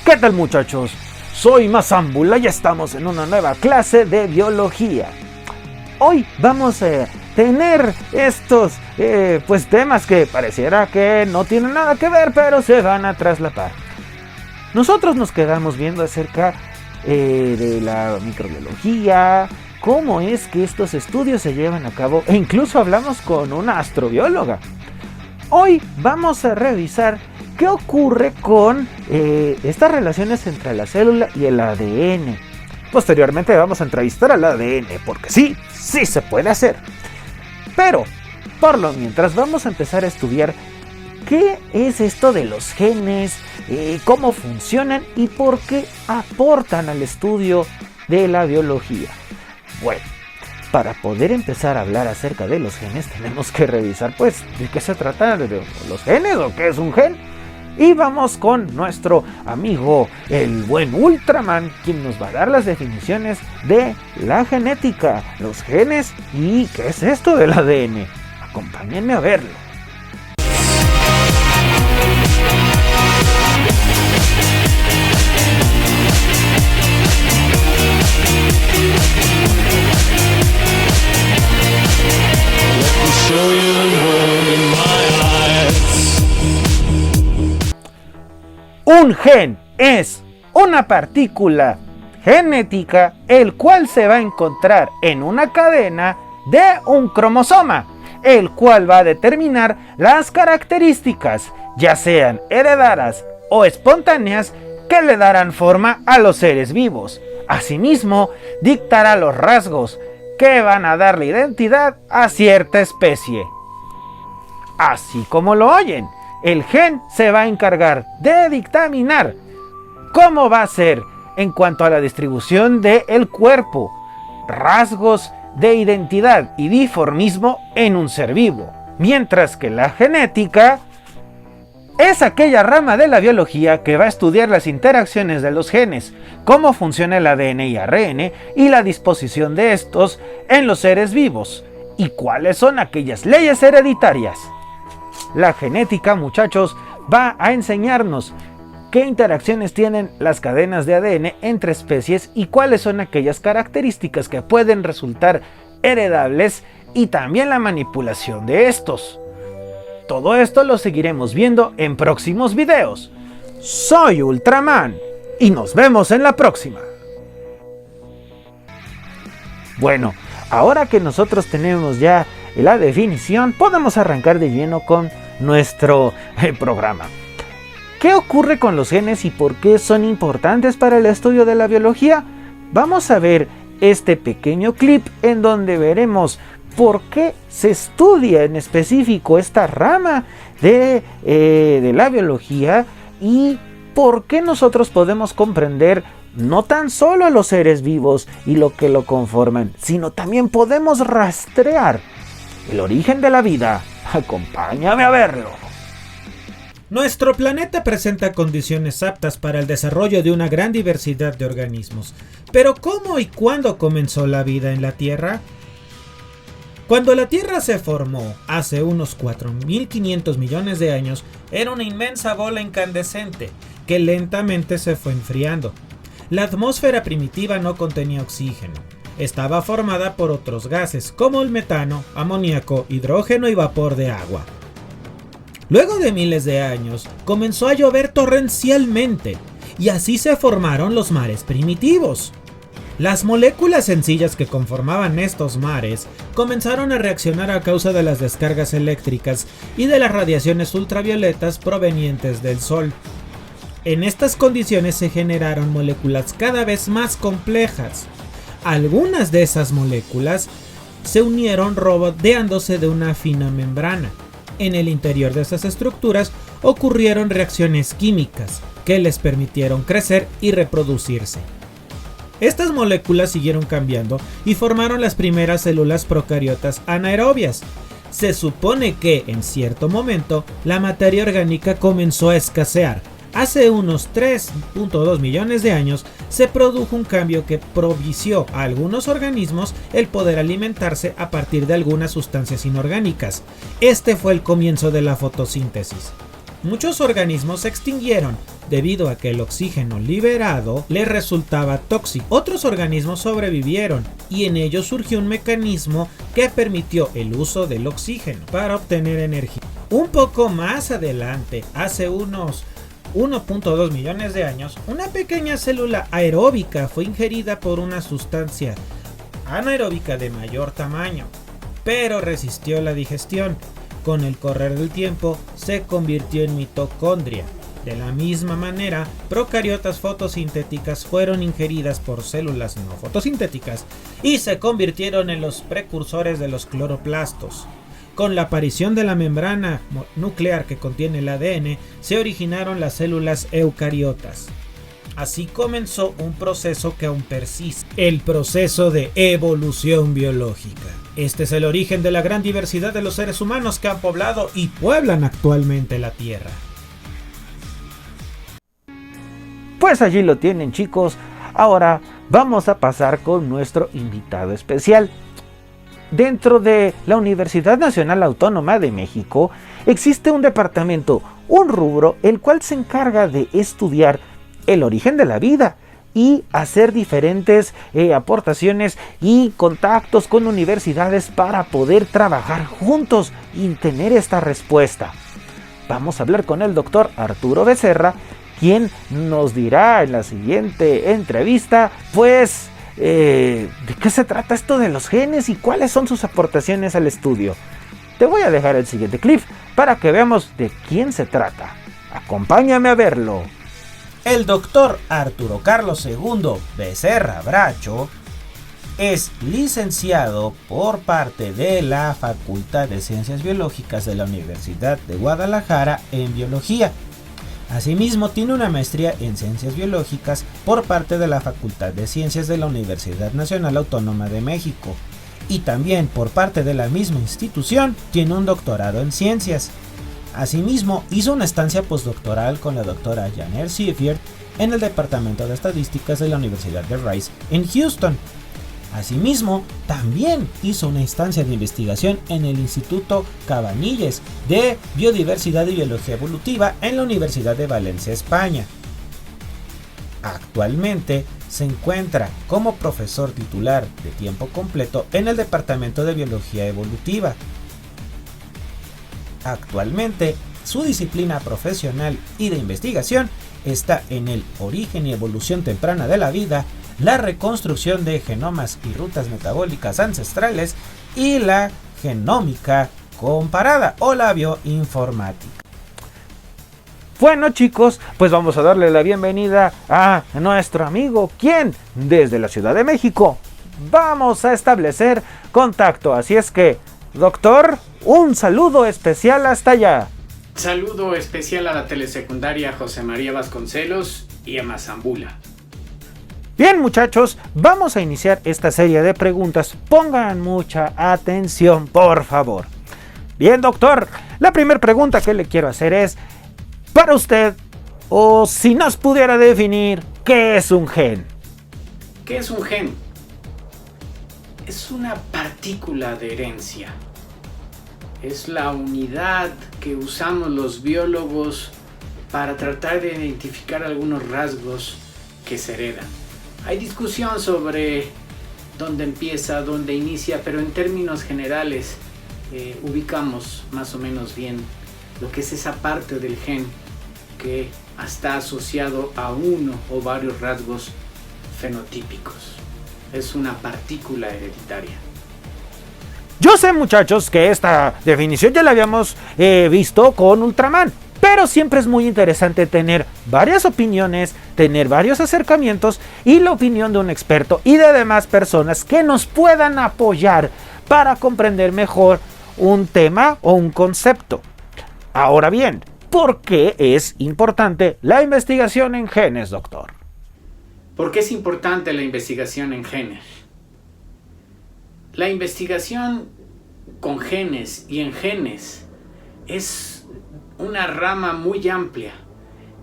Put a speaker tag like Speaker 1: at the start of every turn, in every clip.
Speaker 1: ¿Qué tal, muchachos? Soy Mazámbula y estamos en una nueva clase de biología. Hoy vamos a tener estos temas que pareciera que no tienen nada que ver, pero se van a traslapar. Nosotros nos quedamos viendo acerca de la microbiología, cómo es que estos estudios se llevan a cabo, e incluso hablamos con una astrobióloga. Hoy vamos a revisar qué ocurre con estas relaciones entre la célula y el ADN. Posteriormente vamos a entrevistar al ADN, porque sí se puede hacer. Pero, por lo mientras, vamos a empezar a estudiar qué es esto de los genes, cómo funcionan y por qué aportan al estudio de la biología. Bueno, para poder empezar a hablar acerca de los genes tenemos que revisar de qué se trata de los genes o qué es un gen. Y vamos con nuestro amigo el buen Ultraman, quien nos va a dar las definiciones de la genética, los genes y qué es esto del ADN. Acompáñenme a verlo. Un gen es una partícula genética el cual se va a encontrar en una cadena de un cromosoma, el cual va a determinar las características, ya sean heredadas o espontáneas, que le darán forma a los seres vivos. Asimismo, dictará los rasgos que van a darle identidad a cierta especie. Así como lo oyen, el gen se va a encargar de dictaminar cómo va a ser en cuanto a la distribución del cuerpo, rasgos de identidad y dimorfismo en un ser vivo, mientras que la genética es aquella rama de la biología que va a estudiar las interacciones de los genes, cómo funciona el ADN y ARN y la disposición de estos en los seres vivos y cuáles son aquellas leyes hereditarias. La genética, muchachos, va a enseñarnos qué interacciones tienen las cadenas de ADN entre especies y cuáles son aquellas características que pueden resultar heredables y también la manipulación de estos. Todo esto lo seguiremos viendo en próximos videos. Soy Ultraman y nos vemos en la próxima. Bueno, ahora que nosotros tenemos ya la definición, podemos arrancar de lleno con nuestro programa. ¿Qué ocurre con los genes y por qué son importantes para el estudio de la biología? Vamos a ver este pequeño clip en donde veremos por qué se estudia en específico esta rama de la biología y por qué nosotros podemos comprender no tan solo a los seres vivos y lo que lo conforman, sino también podemos rastrear el origen de la vida. Acompáñame a verlo.
Speaker 2: Nuestro planeta presenta condiciones aptas para el desarrollo de una gran diversidad de organismos. Pero ¿cómo y cuándo comenzó la vida en la Tierra? Cuando la Tierra se formó, hace unos 4.500 millones de años, era una inmensa bola incandescente que lentamente se fue enfriando. La atmósfera primitiva no contenía oxígeno. Estaba formada por otros gases como el metano, amoníaco, hidrógeno y vapor de agua. Luego de miles de años, comenzó a llover torrencialmente y así se formaron los mares primitivos. Las moléculas sencillas que conformaban estos mares comenzaron a reaccionar a causa de las descargas eléctricas y de las radiaciones ultravioletas provenientes del Sol. En estas condiciones se generaron moléculas cada vez más complejas. Algunas de esas moléculas se unieron rodeándose de una fina membrana. En el interior de esas estructuras ocurrieron reacciones químicas que les permitieron crecer y reproducirse. Estas moléculas siguieron cambiando y formaron las primeras células procariotas anaerobias. Se supone que, en cierto momento, la materia orgánica comenzó a escasear. Hace unos 3.2 millones de años se produjo un cambio que propició a algunos organismos el poder alimentarse a partir de algunas sustancias inorgánicas. Este fue el comienzo de la fotosíntesis. muchos organismos se extinguieron debido a que el oxígeno liberado les resultaba tóxico. Otros organismos sobrevivieron y en ellos surgió un mecanismo que permitió el uso del oxígeno para obtener energía. Un poco más adelante, hace unos 1.2 millones de años, una pequeña célula aeróbica fue ingerida por una sustancia anaeróbica de mayor tamaño, pero resistió la digestión. Con el correr del tiempo se convirtió en mitocondria. De la misma manera, procariotas fotosintéticas fueron ingeridas por células no fotosintéticas y se convirtieron en los precursores de los cloroplastos. Con la aparición de la membrana nuclear que contiene el ADN, se originaron las células eucariotas. Así comenzó un proceso que aún persiste, el proceso de evolución biológica. Este es el origen de la gran diversidad de los seres humanos que han poblado y pueblan actualmente la Tierra.
Speaker 1: Pues allí lo tienen, chicos. Ahora vamos a pasar con nuestro invitado especial. Dentro de la Universidad Nacional Autónoma de México existe un departamento, un rubro, el cual se encarga de estudiar el origen de la vida y hacer diferentes aportaciones y contactos con universidades para poder trabajar juntos y tener esta respuesta. Vamos a hablar con el doctor Arturo Becerra, quien nos dirá en la siguiente entrevista, pues, ¿de qué se trata esto de los genes y cuáles son sus aportaciones al estudio? Te voy a dejar el siguiente clip para que veamos de quién se trata. Acompáñame a verlo.
Speaker 2: El doctor Arturo Carlos II Becerra Bracho es licenciado por parte de la Facultad de Ciencias Biológicas de la Universidad de Guadalajara en Biología. Asimismo, tiene una maestría en Ciencias Biológicas por parte de la Facultad de Ciencias de la Universidad Nacional Autónoma de México. Y también por parte de la misma institución, tiene un doctorado en Ciencias. Asimismo, hizo una estancia postdoctoral con la doctora Janet Seiffert en el Departamento de Estadísticas de la Universidad de Rice en Houston. Asimismo, también hizo una estancia de investigación en el Instituto Cabanilles de Biodiversidad y Biología Evolutiva en la Universidad de Valencia, España. Actualmente se encuentra como profesor titular de tiempo completo en el Departamento de Biología Evolutiva. Actualmente, su disciplina profesional y de investigación está en el origen y evolución temprana de la vida, la reconstrucción de genomas y rutas metabólicas ancestrales y la genómica comparada o la bioinformática.
Speaker 1: Bueno, chicos, pues vamos a darle la bienvenida a nuestro amigo, quien desde la Ciudad de México vamos a establecer contacto. Así es que, doctor, un saludo especial hasta allá.
Speaker 3: Saludo especial a la telesecundaria José María Vasconcelos y a Mazambula.
Speaker 1: Bien, muchachos, vamos a iniciar esta serie de preguntas. Pongan mucha atención, por favor. Bien, doctor, la primera pregunta que le quiero hacer es, para usted, o si nos pudiera definir, ¿qué es un gen?
Speaker 3: ¿Qué es un gen? Es una partícula de herencia. Es la unidad que usamos los biólogos para tratar de identificar algunos rasgos que se heredan. Hay discusión sobre dónde empieza, dónde inicia, pero en términos generales ubicamos más o menos bien lo que es esa parte del gen que está asociado a uno o varios rasgos fenotípicos. Es una partícula hereditaria.
Speaker 1: Yo sé, muchachos, que esta definición ya la habíamos visto con Ultraman, pero siempre es muy interesante tener varias opiniones, tener varios acercamientos y la opinión de un experto y de demás personas que nos puedan apoyar para comprender mejor un tema o un concepto. Ahora bien, ¿por qué es importante la investigación en genes, doctor?
Speaker 3: ¿Por qué es importante la investigación en genes? La investigación con genes y en genes es una rama muy amplia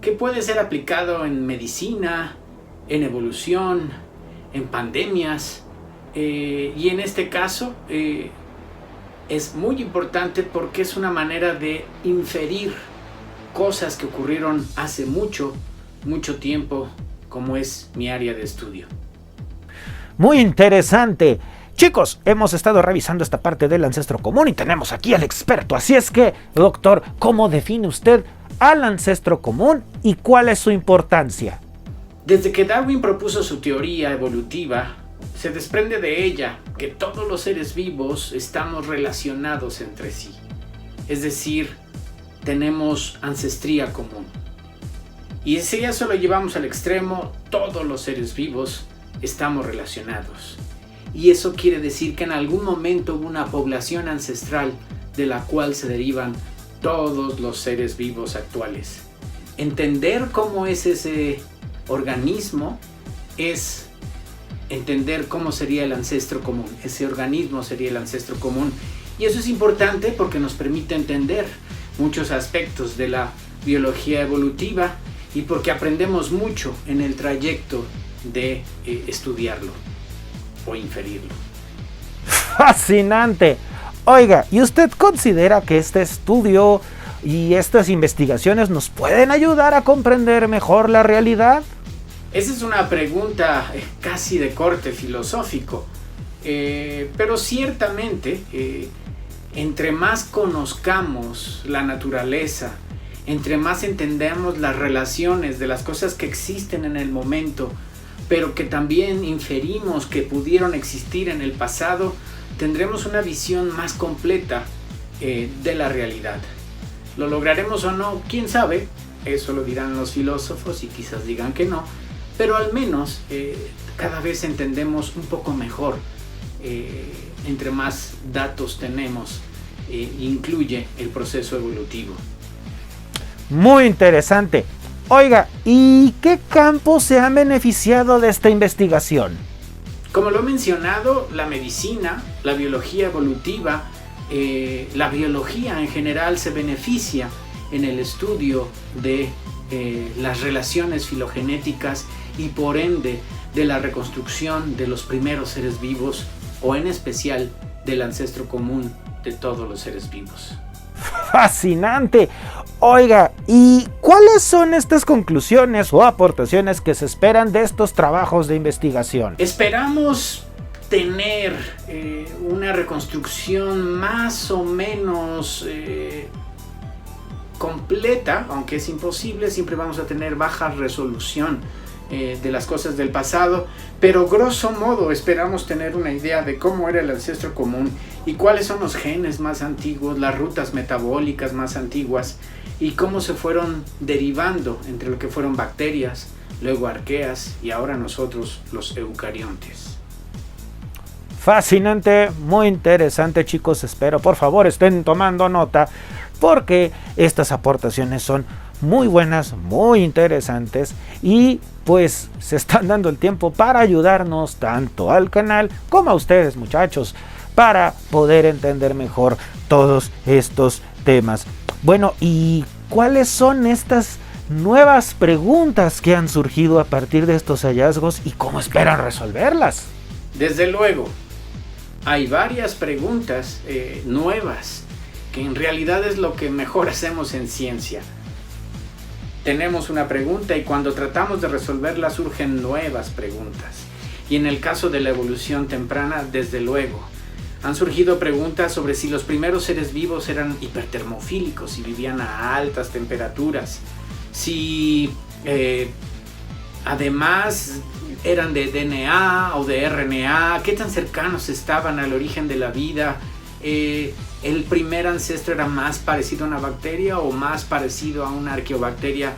Speaker 3: que puede ser aplicado en medicina, en evolución, en pandemias y en este caso es muy importante porque es una manera de inferir cosas que ocurrieron hace mucho tiempo, como es mi área de estudio.
Speaker 1: Muy interesante. Chicos, hemos estado revisando esta parte del ancestro común y tenemos aquí al experto. Así es que, doctor, ¿cómo define usted al ancestro común y cuál es su importancia?
Speaker 3: Desde que Darwin propuso su teoría evolutiva, se desprende de ella que todos los seres vivos estamos relacionados entre sí. Es decir, tenemos ancestría común. Y si eso lo llevamos al extremo, todos los seres vivos estamos relacionados. Y eso quiere decir que en algún momento hubo una población ancestral de la cual se derivan todos los seres vivos actuales. Entender cómo es ese organismo es entender cómo sería el ancestro común. Ese organismo sería el ancestro común. Y eso es importante porque nos permite entender muchos aspectos de la biología evolutiva y porque aprendemos mucho en el trayecto de estudiarlo o inferirlo.
Speaker 1: ¡Fascinante! Oiga, ¿y usted considera que este estudio y estas investigaciones nos pueden ayudar a comprender mejor la realidad?
Speaker 3: Esa es una pregunta casi de corte filosófico, pero ciertamente entre más conozcamos la naturaleza, entre más entendamos las relaciones de las cosas que existen en el momento, pero que también inferimos que pudieron existir en el pasado, tendremos una visión más completa de la realidad. ¿Lo lograremos o no? ¿Quién sabe? Eso lo dirán los filósofos y quizás digan que no, pero al menos cada vez entendemos un poco mejor, entre más datos tenemos, incluye el proceso evolutivo.
Speaker 1: Muy interesante. Oiga, ¿y qué campos se han beneficiado de esta investigación?
Speaker 3: Como lo he mencionado, la medicina, la biología evolutiva, la biología en general se beneficia en el estudio de las relaciones filogenéticas y por ende de la reconstrucción de los primeros seres vivos o en especial del ancestro común de todos los seres vivos.
Speaker 1: ¡Fascinante! Oiga, ¿y cuáles son estas conclusiones o aportaciones que se esperan de estos trabajos de investigación?
Speaker 3: Esperamos tener una reconstrucción más o menos completa, aunque es imposible, siempre vamos a tener baja resolución de las cosas del pasado, pero grosso modo esperamos tener una idea de cómo era el ancestro común y cuáles son los genes más antiguos, las rutas metabólicas más antiguas y cómo se fueron derivando entre lo que fueron bacterias, luego arqueas y ahora nosotros los eucariontes.
Speaker 1: Fascinante, muy interesante, chicos. Espero por favor estén tomando nota porque estas aportaciones son muy buenas, muy interesantes y pues se están dando el tiempo para ayudarnos tanto al canal como a ustedes, muchachos, para poder entender mejor todos estos temas. Bueno, ¿y cuáles son estas nuevas preguntas que han surgido a partir de estos hallazgos y cómo esperan resolverlas?
Speaker 3: Desde luego, hay varias preguntas nuevas que en realidad es lo que mejor hacemos en ciencia. Tenemos una pregunta y cuando tratamos de resolverla surgen nuevas preguntas. Y en el caso de la evolución temprana, desde luego, han surgido preguntas sobre si los primeros seres vivos eran hipertermofílicos y vivían a altas temperaturas, si además eran de DNA o de RNA, qué tan cercanos estaban al origen de la vida, el primer ancestro era más parecido a una bacteria o más parecido a una arqueobacteria,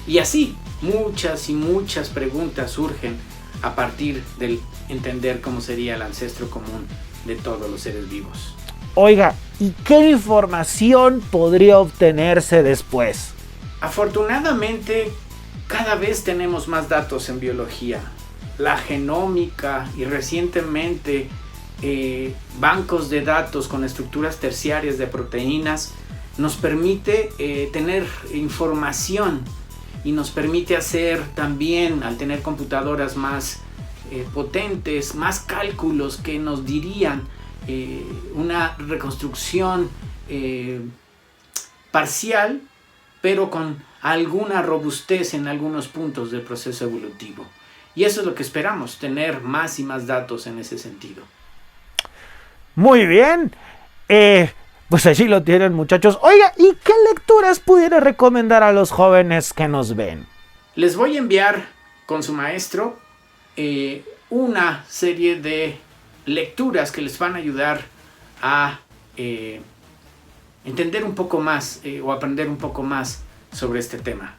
Speaker 3: y así muchas y muchas preguntas surgen a partir del entender cómo sería el ancestro común de todos los seres vivos.
Speaker 1: Oiga, ¿y qué información podría obtenerse después?
Speaker 3: Afortunadamente, cada vez tenemos más datos en biología. La genómica y recientemente bancos de datos con estructuras terciarias de proteínas nos permite tener información y nos permite hacer también, al tener computadoras más potentes, más cálculos que nos dirían una reconstrucción parcial pero con alguna robustez en algunos puntos del proceso evolutivo. Y eso es lo que esperamos, tener más y más datos en ese sentido.
Speaker 1: Muy bien. Pues allí lo tienen, muchachos. Oiga, ¿y qué lecturas pudiera recomendar a los jóvenes que nos ven?
Speaker 3: Les voy a enviar con su maestro una serie de lecturas que les van a ayudar a entender un poco más o aprender un poco más sobre este tema.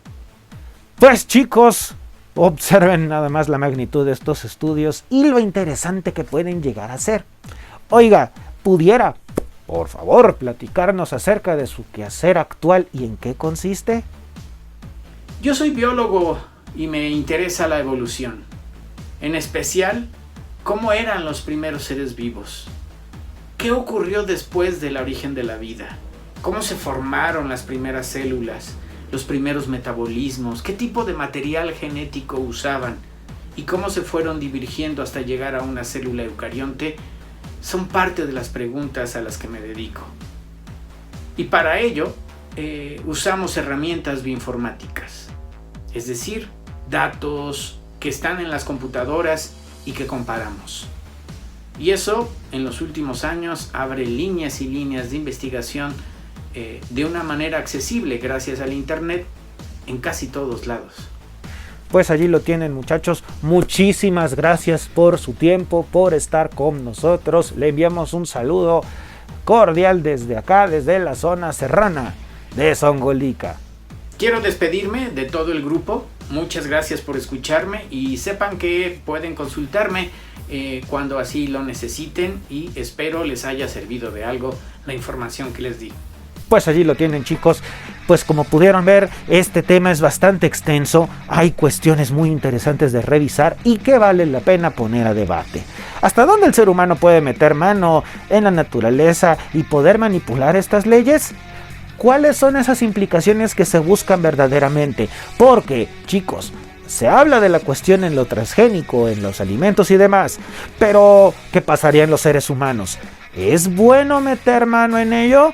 Speaker 1: Pues chicos, observen nada más la magnitud de estos estudios y lo interesante que pueden llegar a ser. Oiga, ¿pudiera, por favor, platicarnos acerca de su quehacer actual y en qué consiste?
Speaker 3: Yo soy biólogo y me interesa la evolución. En especial, ¿cómo eran los primeros seres vivos? ¿Qué ocurrió después del origen de la vida? ¿Cómo se formaron las primeras células? ¿Los primeros metabolismos? ¿Qué tipo de material genético usaban? ¿Y cómo se fueron divergiendo hasta llegar a una célula eucarionte? Son parte de las preguntas a las que me dedico. Y para ello, usamos herramientas bioinformáticas. Es decir, datos que están en las computadoras y que comparamos. Y eso, en los últimos años, abre líneas y líneas de investigación de una manera accesible gracias al internet en casi todos lados.
Speaker 1: Pues allí lo tienen, muchachos. Muchísimas gracias por su tiempo, por estar con nosotros. Le enviamos un saludo cordial desde acá, desde la zona serrana de Zongolica.
Speaker 3: Quiero despedirme de todo el grupo. Muchas gracias por escucharme y sepan que pueden consultarme cuando así lo necesiten y espero les haya servido de algo la información que les di.
Speaker 1: Pues allí lo tienen, chicos. Pues como pudieron ver, este tema es bastante extenso, hay cuestiones muy interesantes de revisar y que vale la pena poner a debate. ¿Hasta dónde el ser humano puede meter mano en la naturaleza y poder manipular estas leyes? ¿Cuáles son esas implicaciones que se buscan verdaderamente? Porque, chicos, se habla de la cuestión en lo transgénico, en los alimentos y demás, pero ¿qué pasaría en los seres humanos? ¿Es bueno meter mano en ello?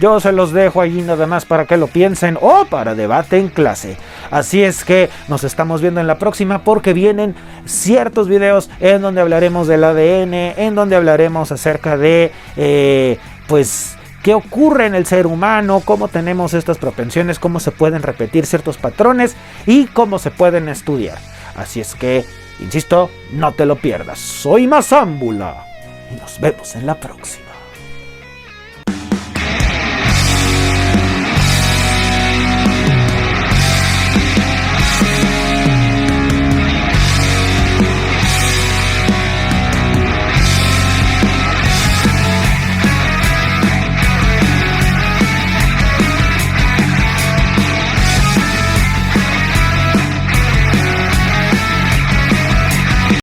Speaker 1: Yo se los dejo allí nada más para que lo piensen o para debate en clase. Así es que nos estamos viendo en la próxima porque vienen ciertos videos en donde hablaremos del ADN, en donde hablaremos acerca de, qué ocurre en el ser humano, cómo tenemos estas propensiones, cómo se pueden repetir ciertos patrones y cómo se pueden estudiar. Así es que, insisto, no te lo pierdas. Soy Mazámbula y nos vemos en la próxima.